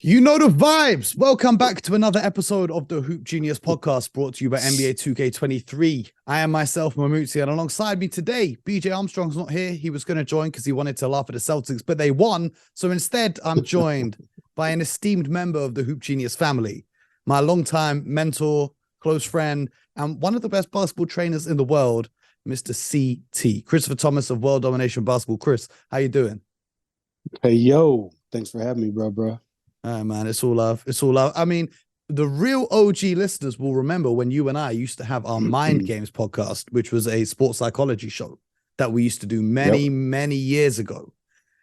You know the vibes. Welcome back to another episode of the Hoop Genius podcast brought to you by NBA 2K23. I am myself, Mamutsi, and alongside me today, BJ Armstrong's not here. He was going to join because he wanted to laugh at the Celtics, but they won. So instead, I'm joined by an esteemed member of the Hoop Genius family, my longtime mentor, close friend, and one of the best basketball trainers in the world, Mr. CT, Christopher Thomas of World Domination Basketball. Chris, how you doing? Hey, yo, thanks for having me, bro. Man, it's all love. It's all love. I mean, the real OG listeners will remember when you and I used to have our Mind Games podcast, which was a sports psychology show that we used to do many, Yep. many years ago.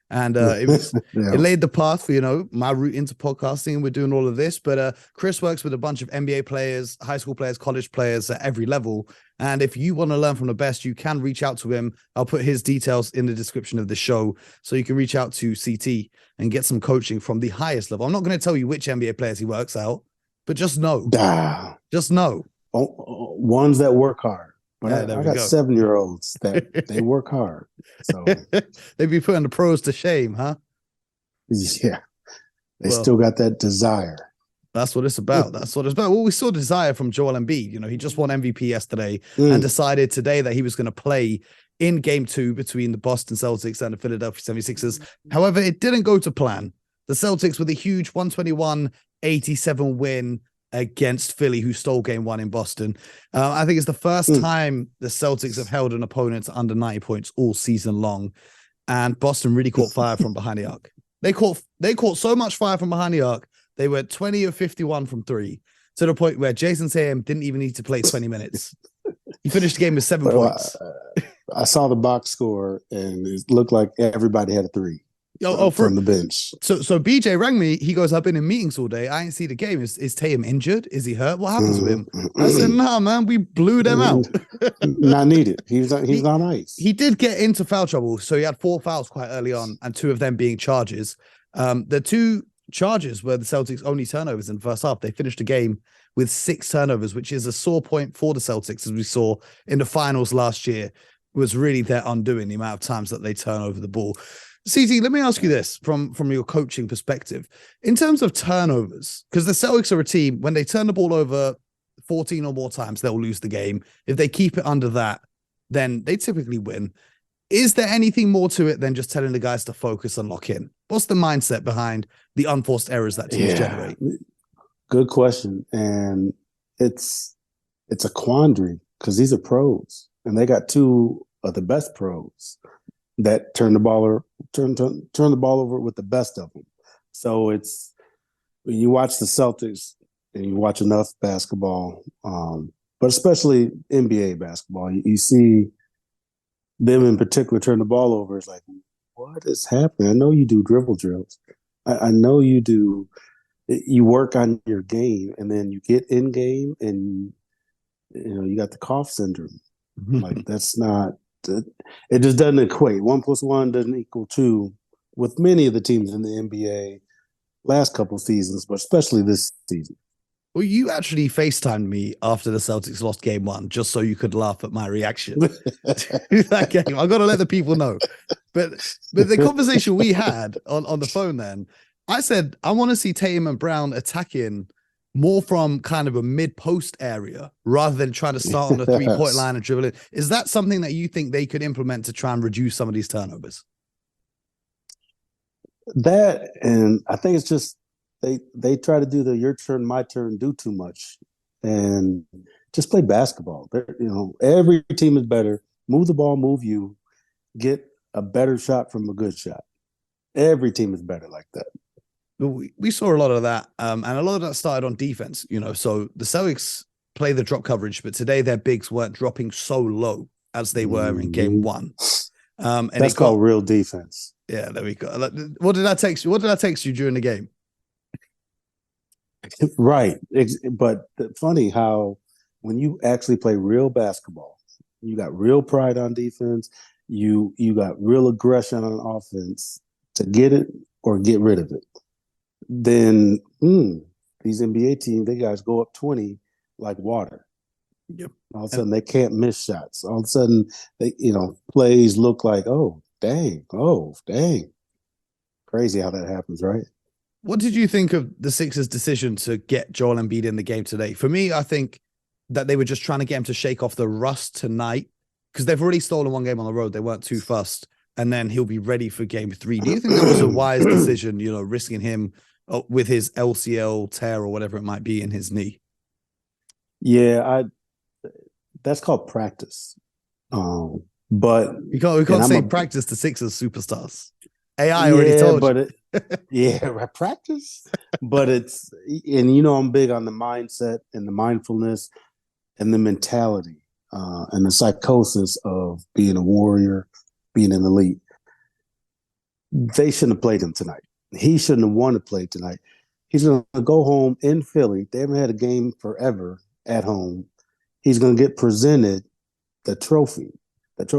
And it Yeah. laid the path for, my route into podcasting. And we're doing all of this. But Chris works with a bunch of NBA players, high school players, college players at every level. And if you want to learn from the best, you can reach out to him. I'll put his details in the description of the show. So you can reach out to CT and get some coaching from the highest level. I'm not going to tell you which NBA players he works out, but just know. Ah, Just know. ones that work hard. But Yeah, I got 7-year-olds that they work hard. So, They'd be putting the pros to shame, huh? yeah, they Well, still got that desire. that's what it's about. That's what it's about. Well, we saw desire from Joel Embiid. He just won MVP yesterday and decided today that he was going to play in game 2 between the Boston Celtics and the Philadelphia 76ers. However, it didn't go to plan. The Celtics with a huge 121-87 win against Philly, who stole game 1 in Boston. I think it's the first time the Celtics have held an opponent to under 90 points all season long. And Boston really caught fire from behind the arc. They caught so much fire from behind the arc. They were 20 of 51 from 3 to the point where Jason Tatum didn't even need to play 20 minutes. He finished the game with 7 points. I saw the box score, and it looked like everybody had a 3 from the bench. So BJ rang me. He goes, I've been in meetings all day. I ain't see the game. Is Tatum injured? Is he hurt? What happened to him? I said, nah, man, we blew them out. Not needed. He's on ice. He did get into foul trouble. So he had 4 fouls quite early on, and 2 of them being charges. The 2 charges were the Celtics' only turnovers in the first half. They finished the game with 6 turnovers, which is a sore point for the Celtics, as we saw in the finals last year. Was really their undoing, the amount of times that they turn over the ball. CT, let me ask you this from your coaching perspective. In terms of turnovers, because the Celtics are a team, when they turn the ball over 14 or more times, they'll lose the game. If they keep it under that, then they typically win. Is there anything more to it than just telling the guys to focus and lock in? What's the mindset behind the unforced errors that teams generate? Good question. And it's a quandary because these are pros, and they got 2 of the best pros that turn the ball over with the best of them. So it's when you watch the Celtics and you watch enough basketball, but especially NBA basketball, you see them in particular turn the ball over. It's like, what is happening? I know you do dribble drills. I know you do. You work on your game, and then you get in game, and you got the cough syndrome. Like that's not. It just doesn't equate. 1 + 1 doesn't equal 2 with many of the teams in the NBA last couple seasons, but especially this season. Well, you actually FaceTimed me after the Celtics lost game 1, just so you could laugh at my reaction to that game. I've got to let the people know. But the conversation we had on the phone then, I said, I want to see Tatum and Brown attacking more from kind of a mid-post area rather than trying to start on the 3-point line and dribble it. Is that something that you think they could implement to try and reduce some of these turnovers? That, and I think it's just they try to do the your turn, my turn, do too much, and just play basketball. Every team is better. Move the ball, move you, get a better shot from a good shot. Every team is better like that. We saw a lot of that, and a lot of that started on defense. So the Celtics play the drop coverage, but today their bigs weren't dropping so low as they were in game 1. And that's called real defense. Yeah, there we go. What did I text you? What did I text you during the game? Right, but funny how when you actually play real basketball, you got real pride on defense. You got real aggression on offense to get it or get rid of it. Then these NBA teams, they guys go up 20 like water. Yep. All of a sudden they can't miss shots. All of a sudden they, plays look like, oh dang. Crazy how that happens, right? What did you think of the Sixers' decision to get Joel Embiid in the game today? For me, I think that they were just trying to get him to shake off the rust tonight because they've already stolen one game on the road. They weren't too fussed. And then he'll be ready for game 3. Do you think that was a wise decision, risking him with his LCL tear or whatever it might be in his knee? Yeah, that's called practice. But we can't say practice to Sixers superstars. AI already told you. But practice. But and I'm big on the mindset and the mindfulness and the mentality and the psychosis of being a warrior, being an elite. They shouldn't have played him tonight. He shouldn't have wanted to play tonight. He's going to go home in Philly. They haven't had a game forever at home. He's going to get presented the trophy.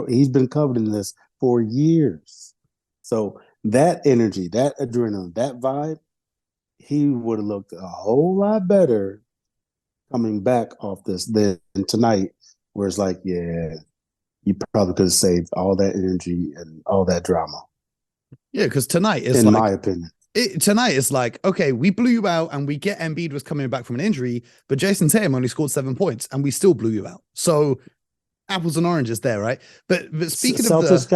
He's been coveting this for years. So that energy, that adrenaline, that vibe, he would have looked a whole lot better coming back off this than tonight, where it's like, yeah, you probably could have saved all that energy and all that drama. Yeah, because tonight is in my opinion. Tonight is like, okay, we blew you out and we get Embiid was coming back from an injury, but Jason Tatum only scored 7 points and we still blew you out. So apples and oranges there, right? But speaking Celtics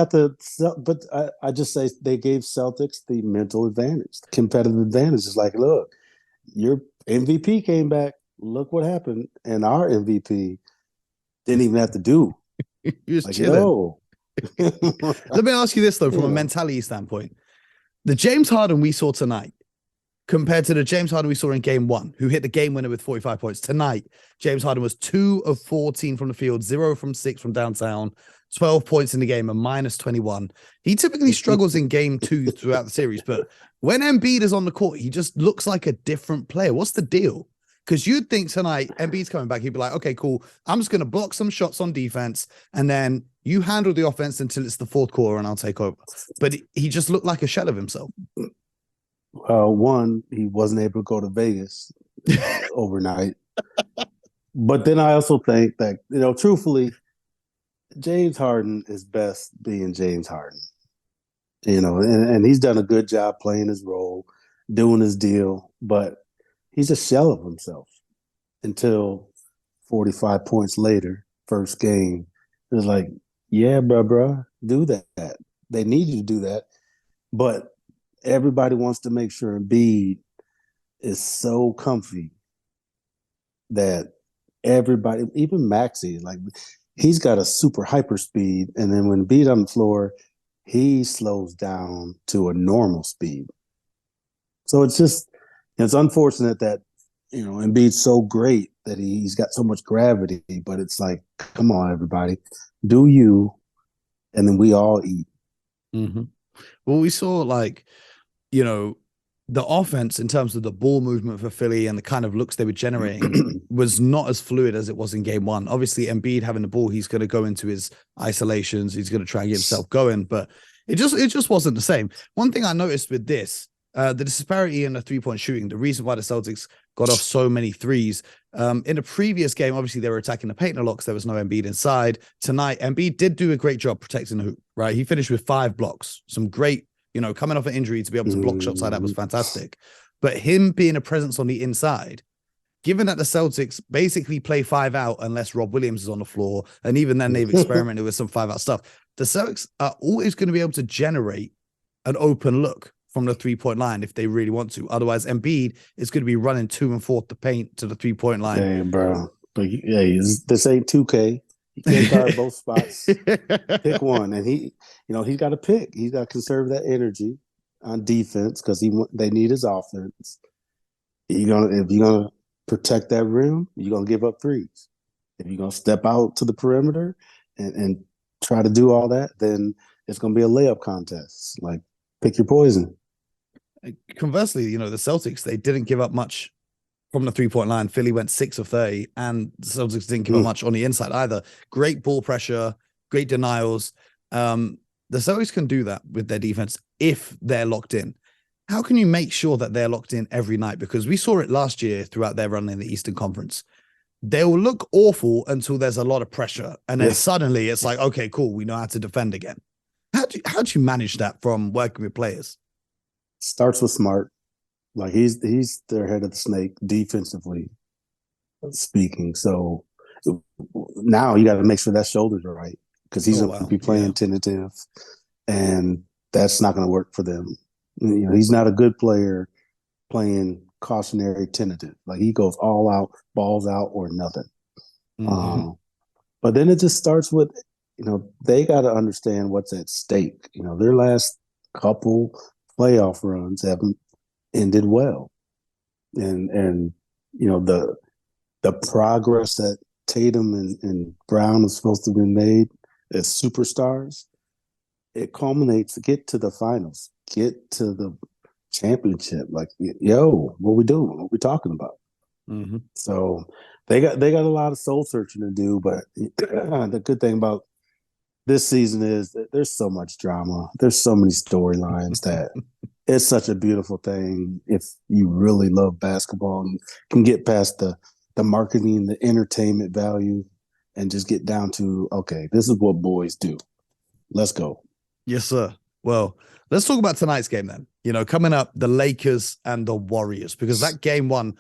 but I just say they gave Celtics the mental advantage, the competitive advantage. It's like, look, your MVP came back. Look what happened. And our MVP didn't even have to do. He was like, chilling. Let me ask you this, though, from a mentality standpoint. The James Harden we saw tonight compared to the James Harden we saw in game 1, who hit the game winner with 45 points. Tonight, James Harden was 2 of 14 from the field, 0 from 6 from downtown, 12 points in the game, and minus 21. He typically struggles in game 2 throughout the series, but when Embiid is on the court, he just looks like a different player. What's the deal? Because you'd think tonight, Embiid's coming back, he'd be like, okay, cool, I'm just going to block some shots on defense, and then you handle the offense until it's the fourth quarter, and I'll take over. But he just looked like a shell of himself. One, he wasn't able to go to Vegas overnight. But then I also think that, truthfully, James Harden is best being James Harden. And he's done a good job playing his role, doing his deal, but he's a shell of himself until 45 points later, first game. It's like, yeah, bro, do that. They need you to do that. But everybody wants to make sure Embiid is so comfy that everybody, even Maxey, like he's got a super hyper speed. And then when Embiid on the floor, he slows down to a normal speed. So it's unfortunate that, Embiid's so great that he's got so much gravity, but it's like, come on, everybody, do you, and then we all eat. Mm-hmm. Well, we saw the offense in terms of the ball movement for Philly and the kind of looks they were generating was not as fluid as it was in game 1. Obviously, Embiid having the ball, he's going to go into his isolations. He's going to try and get himself going, but it just wasn't the same. One thing I noticed with this, the disparity in the 3-point shooting, the reason why the Celtics got off so many threes. In the previous game, obviously they were attacking the paint a lot because there was no Embiid inside. Tonight, Embiid did do a great job protecting the hoop, right? He finished with 5 blocks, some great, coming off an injury to be able to block shots like that was fantastic. But him being a presence on the inside, given that the Celtics basically play 5 out unless Rob Williams is on the floor, and even then they've experimented with some 5 out stuff, the Celtics are always going to be able to generate an open look from the 3-point line if they really want to. Otherwise, Embiid is going to be running 2 and 4 the paint to the 3-point line. Hey, bro. But this ain't 2K. You can't guard both spots. Pick one. And he's got to pick. He's got to conserve that energy on defense because they need his if you're gonna protect that rim, you're gonna give up threes. If you're gonna step out to the perimeter and try to do all that, then it's gonna be a layup contest. Like, pick your poison. Conversely, the Celtics, they didn't give up much from the 3-point line. Philly went 6 of 30, and the Celtics didn't give up much on the inside either. Great ball pressure, great denials. The Celtics can do that with their defense if they're locked in. How can you make sure that they're locked in every night? Because we saw it last year throughout their run in the Eastern Conference. They will look awful until there's a lot of pressure, and then suddenly it's like, okay, cool, we know how to defend again. How do you manage that from working with players? Starts with smart. Like he's their head of the snake defensively speaking. So now you got to make sure that shoulder's are right because he's Oh going to wow, be yeah. playing tentative, and that's not going to work for them. You know, he's not a good player playing cautionary tentative. Like he goes all out, balls out, or nothing. Hmm. Um, but then it just starts with, they got to understand what's at stake. Their last couple playoff runs haven't ended well, and the progress that Tatum and Brown is supposed to be made as superstars, it culminates to get to the finals, get to the championship. Like, yo, what we doing? What we talking about? Hmm. So they got a lot of soul searching to do. But the good thing about this season is that there's so much drama. There's so many storylines that it's such a beautiful thing if you really love basketball and can get past the marketing, the entertainment value, and just get down to, okay, this is what boys do. Let's go. Yes, sir. Well, let's talk about tonight's game then. Coming up, the Lakers and the Warriors, because that game one,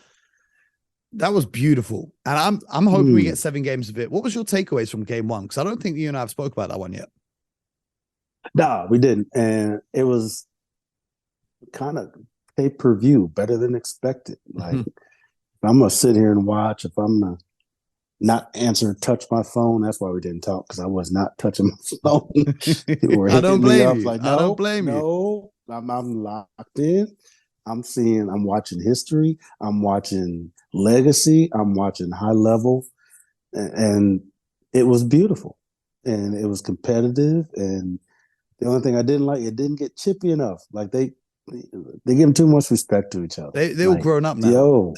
that was beautiful. And I'm hoping we get 7 games of it. What was your takeaways from game one? Because I don't think you and I have spoke about that one yet. Nah, we didn't. And it was kind of pay-per-view, better than expected. Like, if I'm going to sit here and watch, if I'm going to not answer, touch my phone, that's why we didn't talk, because I was not touching my phone. People were I don't hitting me blame up you. like, I don't no, blame you. no, I'm locked in. I'm watching history. I'm watching legacy. I'm watching high level. And it was beautiful. And it was competitive. And the only thing I didn't like, it didn't get chippy enough. Like they give too much respect to each other. They all Like, grown up now. yo,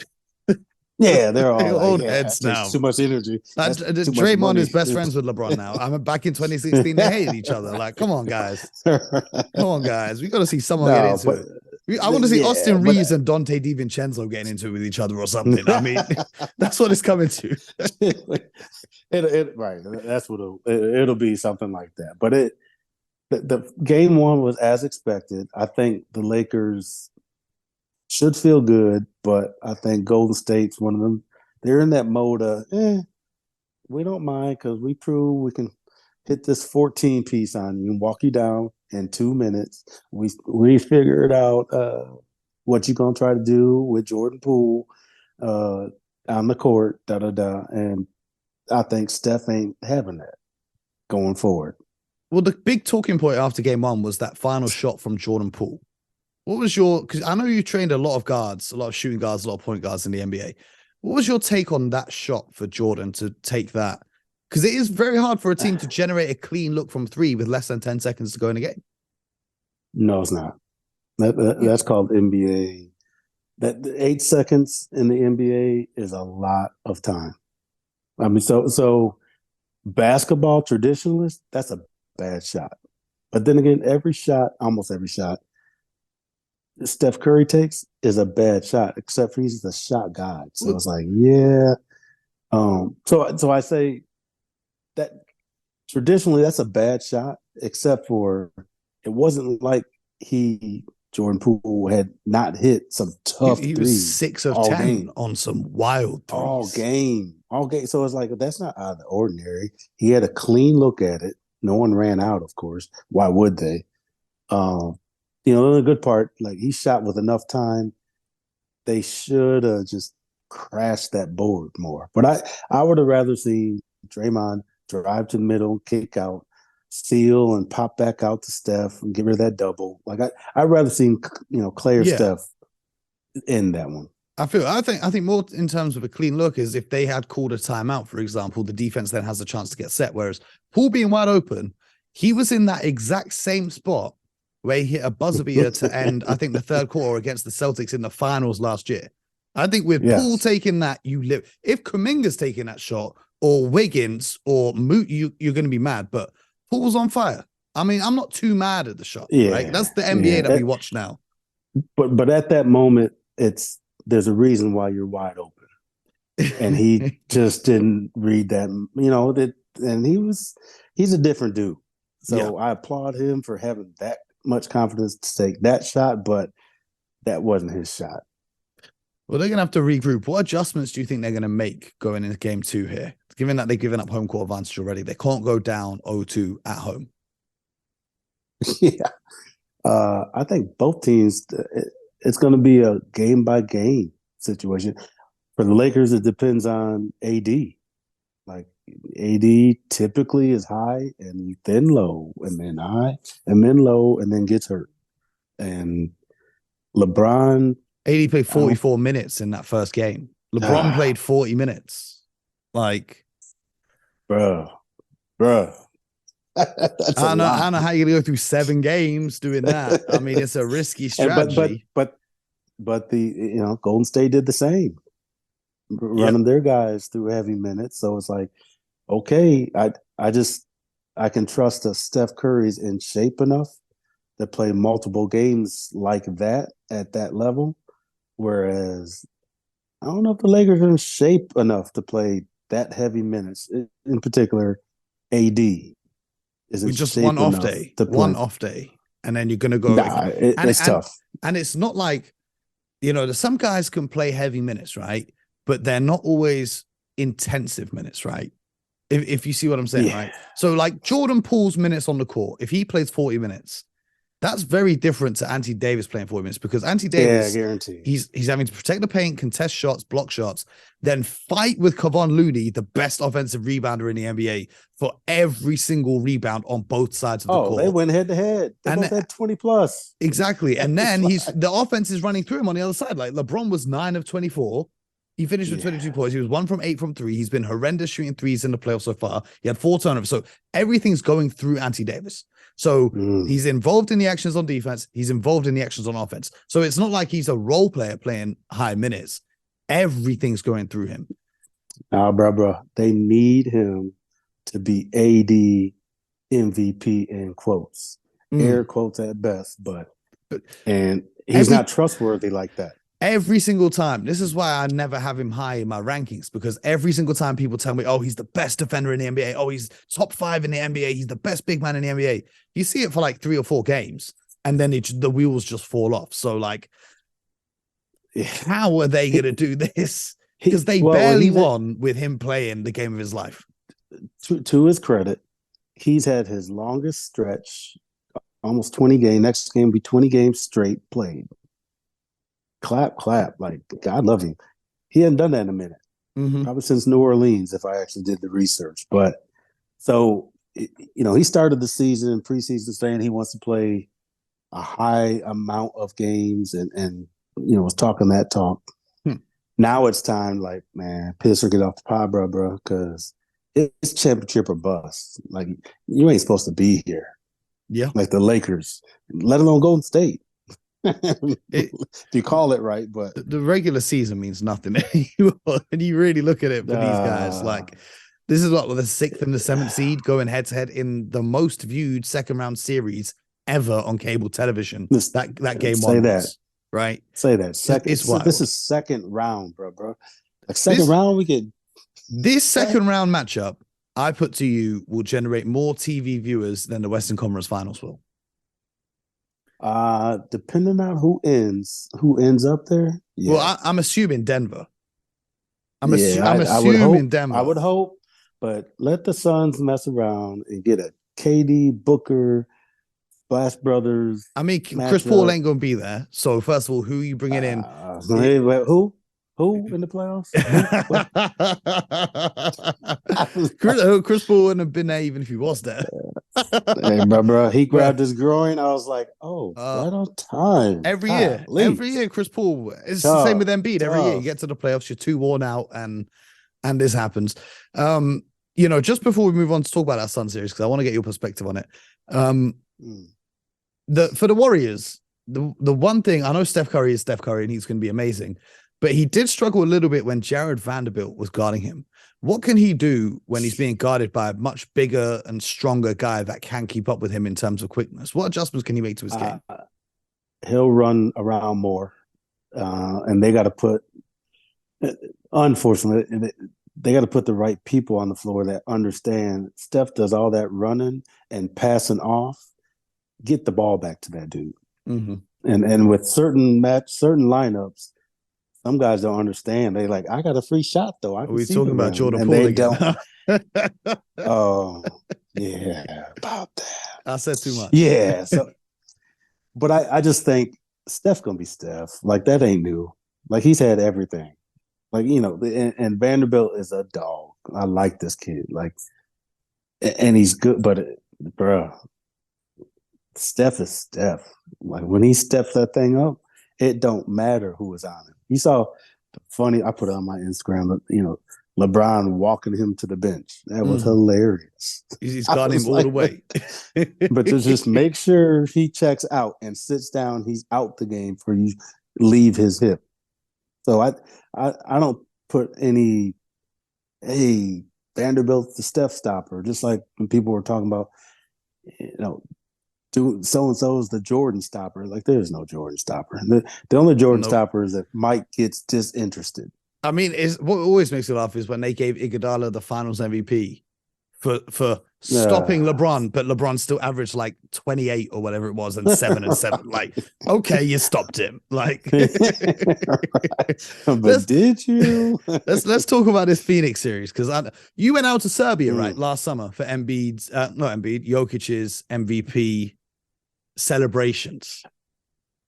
yeah, they're all They're like, old yeah, heads that takes now. too much energy. That's too much Draymond money. is best friends with LeBron now. I mean, back in 2016, they hated each other. Like, come on, guys. Come on, guys. We got to see someone get No, into but it. I want to see yeah, Austin but Reeves and Dante DiVincenzo getting into it with each other or something. I mean, that's what it's coming to. right. That's what it'll be, something like that. But the game one was as expected. I think the Lakers should feel good, but I think Golden State's one of them. They're in that mode of, we don't mind because we prove we can hit this 14 piece on you and walk you down in 2 minutes. We figured out what you're gonna try to do with Jordan Poole on the court, da da da. And I think Steph ain't having that going forward. Well, the big talking point after game one was that final shot from Jordan Poole. What was because I know you trained a lot of guards, a lot of shooting guards, a lot of point guards in the NBA. What was your take on that shot for Jordan to take that? Because it is very hard for a team to generate a clean look from 3 with less than 10 seconds to go in a game. No, it's not. That's called NBA. That 8 seconds in the NBA is a lot of time. I mean, so basketball traditionalists, that's a bad shot. But then again, almost every shot Steph Curry takes is a bad shot, except for he's the shot god. So it's like, yeah. So I say that traditionally that's a bad shot, except for it wasn't like Jordan Poole had not hit some tough He was threes 6 of all 10 game. on some wild All threes. game. All game. So it's like, that's not out of the ordinary. He had a clean look at it. No one ran out, of course. Why would they? The good part, like, he shot with enough time. They should have just crashed that board more. But I would have rather seen Draymond drive to the middle, kick out, steal, and pop back out to Steph and get rid of that double. Like, I'd rather seen Clay or Steph in that one. I think more in terms of a clean look is if they had called a timeout, for example, the defense then has a chance to get set. Whereas Paul being wide open, he was in that exact same spot where he hit a buzzer beater to end, I think, the third quarter against the Celtics in the finals last year. I think with Paul taking that, you live. If Kuminga's taking that shot or Wiggins or Moot, you're going to be mad. But Paul's on fire. I mean, I'm not too mad at the shot. Yeah, right? That's the NBA that we watch now. But at that moment, there's a reason why you're wide open, and he just didn't read that. And he's a different dude. So I applaud him for having that much confidence to take that shot. But that wasn't his shot. Well, they're going to have to regroup. What adjustments do you think they're going to make going into game 2 here? Given that they've given up home court advantage already, they can't go down 0-2 at home. Yeah. I think both teams, it's going to be a game-by-game situation. For the Lakers, it depends on AD. Like, AD typically is high and then low, and then high, and then low, and then gets hurt. And LeBron... AD played 44 minutes in that first game. LeBron played 40 minutes. Like, bruh. That's I don't know how you're gonna go through 7 games doing that. I mean, it's a risky strategy. But the Golden State did the same, running their guys through heavy minutes. So it's like, okay, I can trust that Steph Curry's in shape enough to play multiple games like that at that level. Whereas I don't know if the Lakers are in shape enough to play that heavy minutes. In particular, AD isn't just shape one off enough day, to play. one off day, and then you're gonna go. It's tough, and it's not like some guys can play heavy minutes, right? But they're not always intensive minutes, right? If you see what I'm saying, right? So like Jordan Poole's minutes on the court, if he plays 40 minutes. That's very different to Anthony Davis playing 40 minutes because Anthony Davis, guarantee. He's having to protect the paint, contest shots, block shots, then fight with Kevon Looney, the best offensive rebounder in the NBA, for every single rebound on both sides of the court. They went head to head. They both had 20 plus. Exactly. And then the offense is running through him on the other side. Like LeBron was 9 of 24. He finished with 22 points. He was 1 from 8 from 3. He's been horrendous shooting threes in the playoffs so far. He had 4 turnovers. So everything's going through Anthony Davis. So he's involved in the actions on defense. He's involved in the actions on offense. So it's not like he's a role player playing high minutes. Everything's going through him. Bro. They need him to be AD MVP in quotes. Air quotes at best, and he's not trustworthy like that. Every single time. This is why I never have him high in my rankings, because every single time people tell me, oh, he's the best defender in the NBA. Oh, he's top 5 in the NBA. He's the best big man in the NBA. You see it for like 3 or 4 games, and then the wheels just fall off. So like, how are they going to do this? Because they barely won with him playing the game of his life. To his credit, he's had his longest stretch, almost 20 games. Next game will be 20 games straight played. Clap. Like, God love him. He hadn't done that in a minute. Probably since New Orleans, if I actually did the research. But so, he started the season, preseason, saying he wants to play a high amount of games and was talking that talk. Now it's time, like, man, piss or get off the pot, bro, because it's championship or bust. Like, you ain't supposed to be here. Yeah. Like the Lakers, let alone Golden State. You call it right, but the regular season means nothing anymore. And you really look at it for these guys, like this is what the 6th and the 7th seed going head to head in the most viewed second round series ever on cable television. That game say one that was, right? Say that second. This is second round, bro. Like second round, we get this second round matchup. I put to you will generate more TV viewers than the Western Conference Finals will. Depending on who ends up there. Yes. Well, I'm assuming Denver. I'm assuming Denver. I would hope, but let the Suns mess around and get a KD, Booker, Splash Brothers. I mean, Chris Paul ain't gonna be there. So first of all, who are you bringing in? Who? Who in the playoffs? Chris Paul wouldn't have been there even if he was there. Hey, bro, he grabbed his groin. I was like, oh, right on time. Every year, Chris Paul. It's the same with Embiid. Every year, you get to the playoffs, you're too worn out, and this happens. Just before we move on to talk about our Sun series, because I want to get your perspective on it. For the Warriors, the one thing I know, Steph Curry is Steph Curry, and he's going to be amazing. But he did struggle a little bit when Jared Vanderbilt was guarding him. What can he do when he's being guarded by a much bigger and stronger guy that can keep up with him in terms of quickness? What adjustments can he make to his game? He'll run around more. And they got to put, unfortunately, they got to put the right people on the floor that understand Steph does all that running and passing off. Get the ball back to that dude. And with certain lineups, some guys don't understand. They like, I got a free shot though. I Are can we see the talking about rim, Jordan and Poole they again? don't. Oh, yeah, about that. I said too much. Yeah. So, but I just think Steph gonna be Steph. Like that ain't new. Like he's had everything. Like and Vanderbilt is a dog. I like this kid. Like, and he's good, but bro, Steph is Steph. Like when he steps that thing up, it don't matter who is on him. You saw funny. I put it on my Instagram. LeBron walking him to the bench. That was hilarious. He's got him all the way. But to just make sure he checks out and sits down, he's out the game for you leave his hip. So I don't put any Vanderbilt's the Steph stopper. Just like when people were talking about so and so is the Jordan stopper. Like there's no Jordan stopper. The only Jordan stopper is that Mike gets disinterested. I mean, what always makes me laugh is when they gave Iguodala the Finals MVP for stopping LeBron, but LeBron still averaged like 28 or whatever it was, and 7 and 7. Like, okay, you stopped him. Like, but did you? let's talk about this Phoenix series, because you went out to Serbia right last summer for Jokic's MVP celebrations.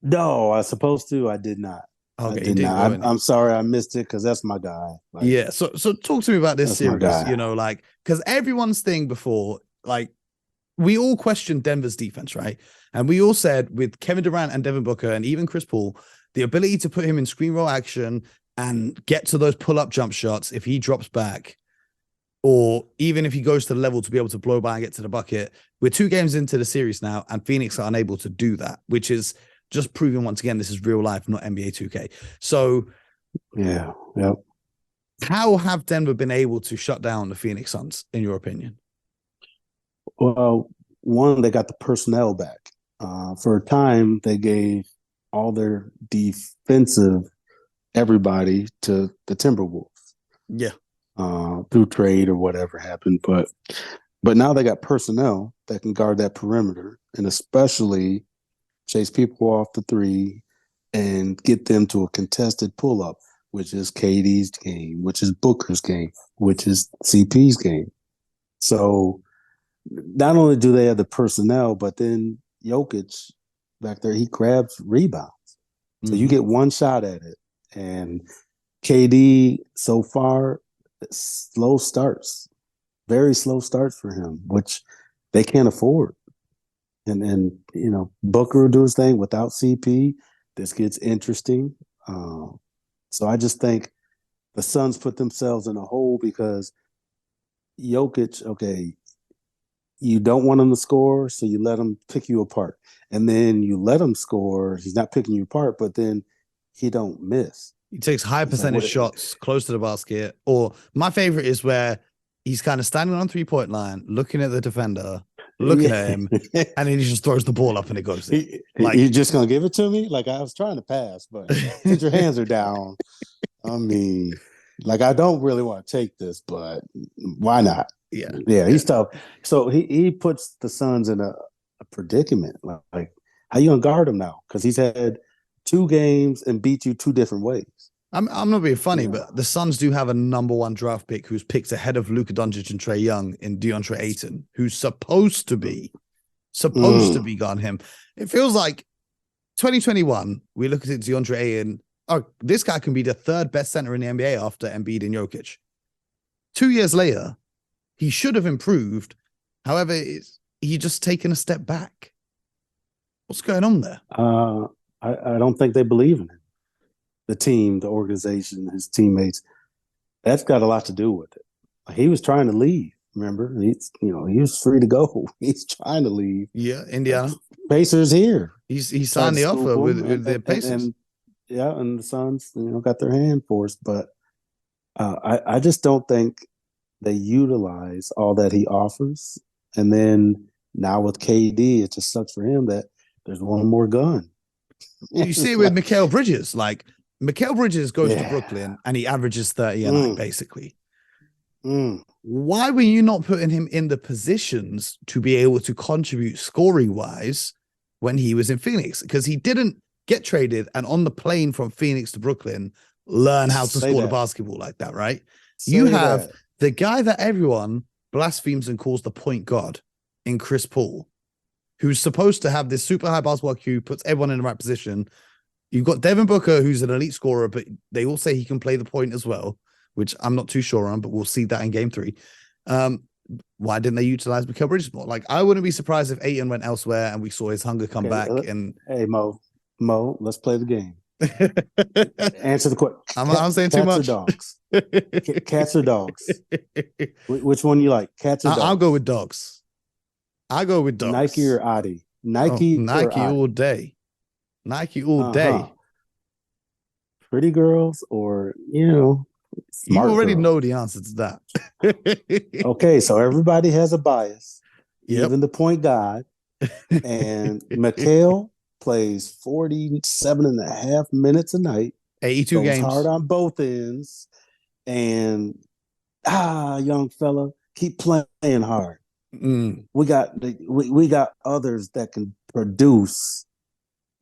No, I was supposed to. I did not. Okay, I did not. I'm sorry I missed it because that's my guy. Like, yeah. So talk to me about this series. Like, because everyone's thing before, like, we all questioned Denver's defense, right? And we all said with Kevin Durant and Devin Booker and even Chris Paul, the ability to put him in screen roll action and get to those pull-up jump shots if he drops back, or even if he goes to the level to be able to blow by and get to the bucket. We're 2 games into the series now, and Phoenix are unable to do that, which is just proving once again this is real life, not NBA 2K. So, yeah. How have Denver been able to shut down the Phoenix Suns, in your opinion? Well, one, they got the personnel back. For a time, they gave all their defensive everybody to the Timberwolves. Yeah. Through trade or whatever happened. But now they got personnel that can guard that perimeter, and especially chase people off the 3 and get them to a contested pull-up, which is KD's game, which is Booker's game, which is CP's game. So not only do they have the personnel, but then Jokic back there, he grabs rebounds. So you get one shot at it. And KD so far, slow starts, very slow starts for him, which they can't afford. And Booker will do his thing without CP. This gets interesting. So I just think the Suns put themselves in a hole because Jokic, okay, you don't want him to score, so you let him pick you apart. And then you let him score, he's not picking you apart, but then he don't miss. He takes high percentage shots close to the basket. Or my favorite is where he's kind of standing on 3-point line, looking at the defender, looking at him, and then he just throws the ball up and it goes in. Like, you're just gonna give it to me? Like I was trying to pass, but since your hands are down, I mean, like I don't really want to take this, but why not? Yeah, he's tough. So he puts the Suns in a predicament. Like how you gonna guard him now? Because he's had 2 games and beat you 2 different ways. I'm not being funny, but the Suns do have a number 1 draft pick who's picked ahead of Luka Doncic and Trae Young in DeAndre Ayton, who's supposed to be guarding him. It feels like 2021, we look at DeAndre Ayton. Oh, this guy can be the 3rd best center in the NBA after Embiid and Jokic. 2 years later, he should have improved. However, he just taken a step back. What's going on there? I don't think they believe in him. The team, the organization, his teammates, that's got a lot to do with it. He was trying to leave, remember? He was free to go. He's trying to leave. Yeah, Indiana. Pacers here. He signed the offer with the Pacers. And the Suns, got their hand forced. But I just don't think they utilize all that he offers. And then now with KD, it just sucks for him that there's one more gun. You see it with Mikal Bridges. Like, Mikal Bridges goes to Brooklyn and he averages 30 a night, basically. Why were you not putting him in the positions to be able to contribute scoring-wise when he was in Phoenix? Because he didn't get traded, and on the plane from Phoenix to Brooklyn, learn how to Say score the that. basketball like that, right? Say You have that. the guy that everyone blasphemes and calls the point guard in Chris Paul, who's supposed to have this super high basketball IQ, puts everyone in the right position. You've got Devin Booker, who's an elite scorer, but they all say he can play the point as well, which I'm not too sure on, but we'll see that in game 3. Why didn't they utilize Mikal Bridges more? Like, I wouldn't be surprised if Ayton went elsewhere and we saw his hunger come back. And hey, Mo, let's play the game. Answer the question. I'm saying too much. Cats or dogs? Cats or dogs? Which one you like? Cats or dogs? I'll go with dogs. I'll go with dogs. Nike or Adi? Nike all day. Nike all day. Pretty girls or, you already girls. know the answer to that. Okay, so everybody has a bias. Yep. Even the point guard. And Mikal plays 47 and a half minutes a night. 82 games. Hard on both ends. And, young fella, keep playing hard. We got others that can produce.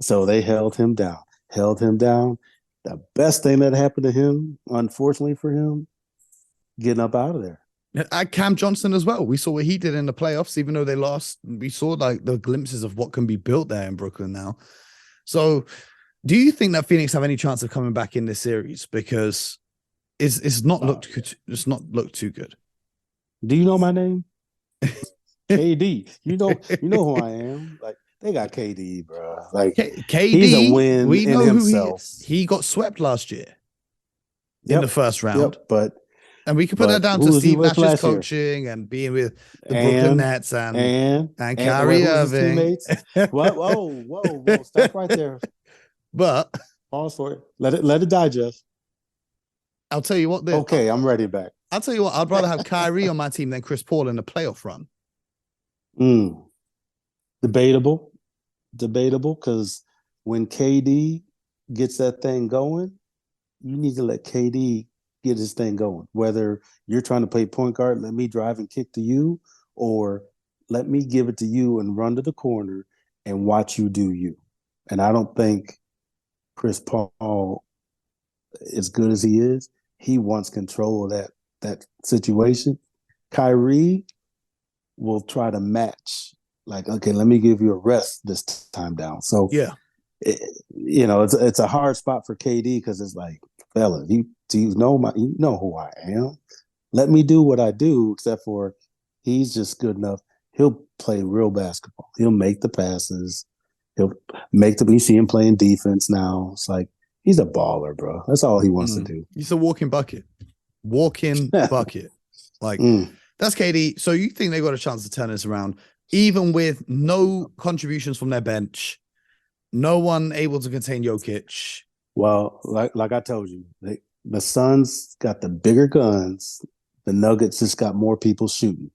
So they held him down. The best thing that happened to him, unfortunately for him, getting up out of there. Cam Johnson as well. We saw what he did in the playoffs, even though they lost. We saw like the glimpses of what can be built there in Brooklyn now. So do you think that Phoenix have any chance of coming back in this series? Because it's not looked too good. Do you know my name? KD. You know who I am. Like, they got KD, bro. Like, KD, he's a win we know himself. Who he got swept last year in the first round. And we can put that down to Steve Nash's coaching and being with the Brooklyn Nets and Kyrie Irving. Whoa. Stop right there. But pause for it. Let it digest. I'll tell you what. Okay, I'm ready back. I'll tell you what. I'd rather have Kyrie on my team than Chris Paul in the playoff run. Debatable, because when KD gets that thing going, you need to let KD get his thing going. Whether you're trying to play point guard, let me drive and kick to you, or let me give it to you and run to the corner and watch you do you. And I don't think Chris Paul, as good as he is, he wants control of that situation. Kyrie will try to match. Like, okay, let me give you a rest this time down. So it's a hard spot for KD because it's like, fella, you know who I am. Let me do what I do, except for he's just good enough. He'll play real basketball. He'll make the passes. He'll make you see him playing defense now. It's like, he's a baller, bro. That's all he wants to do. He's a walking bucket. Like, that's KD. So you think they got a chance to turn this around, even with no contributions from their bench, no one able to contain Jokic? Well, like I told you, the Suns got the bigger guns. The Nuggets just got more people shooting.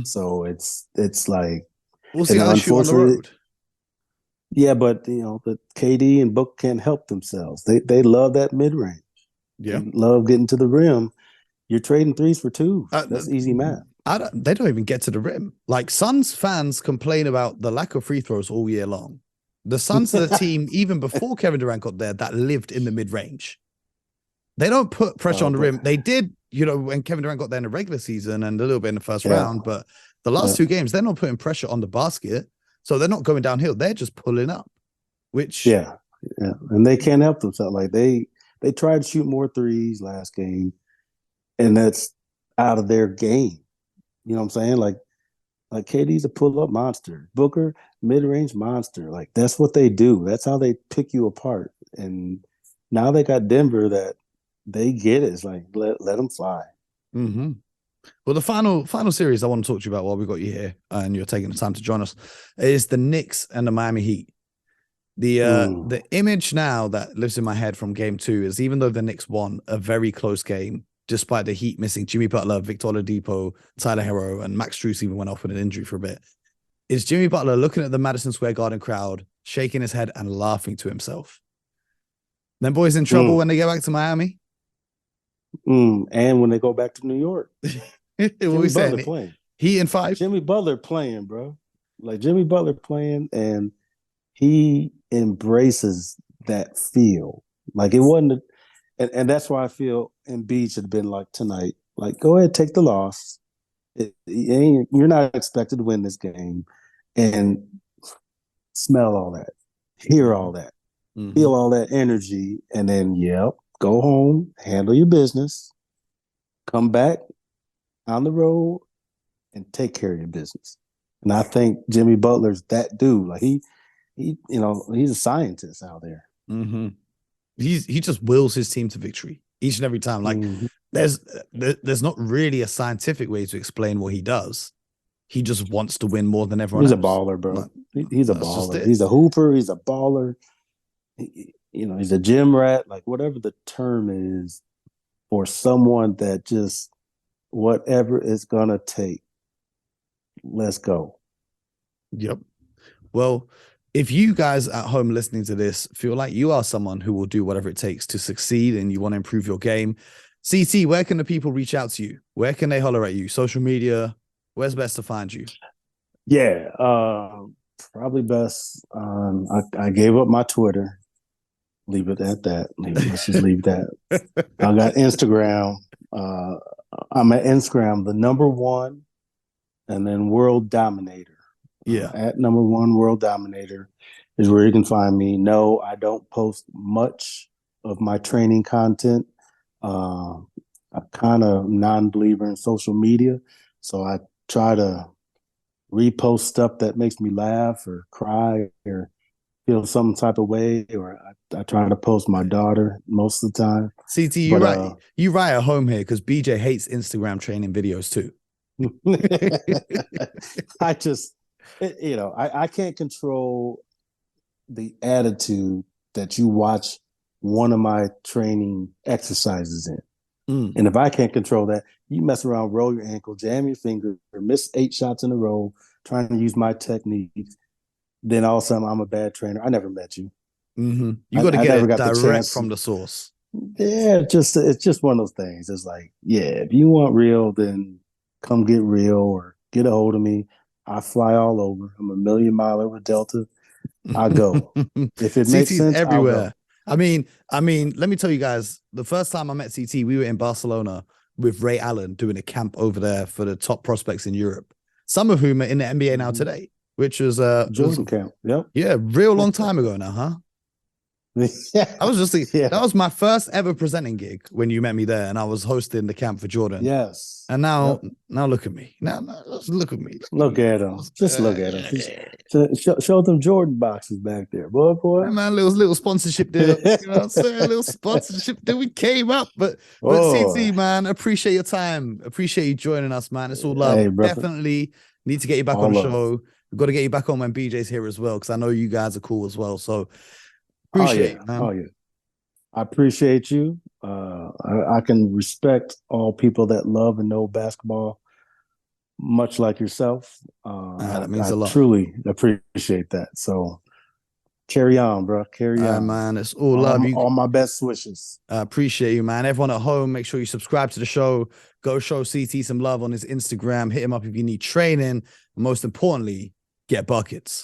So it's like, we'll see how they shoot on the road. Yeah, but the KD and Book can't help themselves. They love that mid range. Yeah, they love getting to the rim. You're trading threes for two. That's easy math. They don't even get to the rim. Like, Suns fans complain about the lack of free throws all year long. The Suns are the team, even before Kevin Durant got there, that lived in the mid range. They don't put pressure on the rim. They did, when Kevin Durant got there in the regular season and a little bit in the first round, but the last 2 games, they're not putting pressure on the basket. So they're not going downhill. They're just pulling up, which and they can't help themselves. Like, they tried to shoot more threes last game, and that's out of their game. You know what I'm saying? Like KD's a pull-up monster. Booker, mid-range monster. Like, that's what they do. That's how they pick you apart. And now they got Denver that they get it. It's like, let them fly. Mm-hmm. Well, the final series I want to talk to you about while we got you here and you're taking the time to join us is the Knicks and the Miami Heat. The image now that lives in my head from game 2 is, even though the Knicks won a very close game, despite the Heat missing Jimmy Butler, Victor Oladipo, Tyler Hero, and Max Strus even went off with an injury for a bit, is Jimmy Butler looking at the Madison Square Garden crowd, shaking his head and laughing to himself. Them boys in trouble when they get back to Miami. And when they go back to New York. Jimmy Butler playing. Heat in 5. Jimmy Butler playing, bro. Like, Jimmy Butler playing, and he embraces that feel. Like it wasn't, and that's why I feel Embiid should have been like tonight. Like, go ahead, take the loss. You're not expected to win this game, and smell all that, hear all that, feel all that energy, and then go home, handle your business, come back on the road, and take care of your business. And I think Jimmy Butler's that dude. Like he's a scientist out there. Mm-hmm. He just wills his team to victory each and every time. Like there's not really a scientific way to explain what he does. He just wants to win more than everyone else. He's a baller, bro. Like, he's a baller. He's a hooper. He's a baller. He's a gym rat. Like whatever the term is for someone that just whatever it's gonna take. Let's go. Yep. Well, if you guys at home listening to this feel like you are someone who will do whatever it takes to succeed and you want to improve your game, CT, where can the people reach out to you? Where can they holler at you? Social media? Where's best to find you? Yeah, probably best. I gave up my Twitter. Leave it at that. Let's just leave that. I got Instagram. I'm at Instagram, the #1, and then World Dominator. Yeah. At #1 World Dominator is where you can find me. No, I don't post much of my training content. I'm kind of non-believer in social media, so I try to repost stuff that makes me laugh or cry or feel some type of way, or I try to post my daughter most of the time. CT, you right at home here because BJ hates Instagram training videos too. I can't control the attitude that you watch one of my training exercises in. And if I can't control that, you mess around, roll your ankle, jam your finger, or miss 8 shots in a row trying to use my techniques, then all of a sudden I'm a bad trainer. I never met you. You got to get it direct from the source. Yeah, it's just one of those things. It's like, if you want real, then come get real or get a hold of me. I fly all over. I'm a 1,000,000-miler with Delta. I go. If it makes sense, everywhere. I mean, let me tell you guys, the first time I met CT, we were in Barcelona with Ray Allen doing a camp over there for the top prospects in Europe, some of whom are in the NBA now today, which was Jordan camp. Yep. Yeah, real long time ago now, huh? Yeah. I was just thinking, that was my first ever presenting gig when you met me there, and I was hosting the camp for Jordan. Yes. And now look at me. Now look at me. Look at him. Just look at him. Show them Jordan boxes back there, boy. Hey man, little sponsorship deal. You know what I'm saying? A little sponsorship deal. We came up, but CT, man, appreciate your time. Appreciate you joining us, man. It's all love. Hey, definitely need to get you back on the show. We've got to get you back on when BJ's here as well, because I know you guys are cool as well. So appreciate it, man. I appreciate you. I can respect all people that love and know basketball, much like yourself. That means a lot. I truly appreciate that. So carry on, bro. Carry on, man. It's all love. All my best wishes. I appreciate you, man. Everyone at home, make sure you subscribe to the show. Go show CT some love on his Instagram. Hit him up if you need training. And most importantly, get buckets.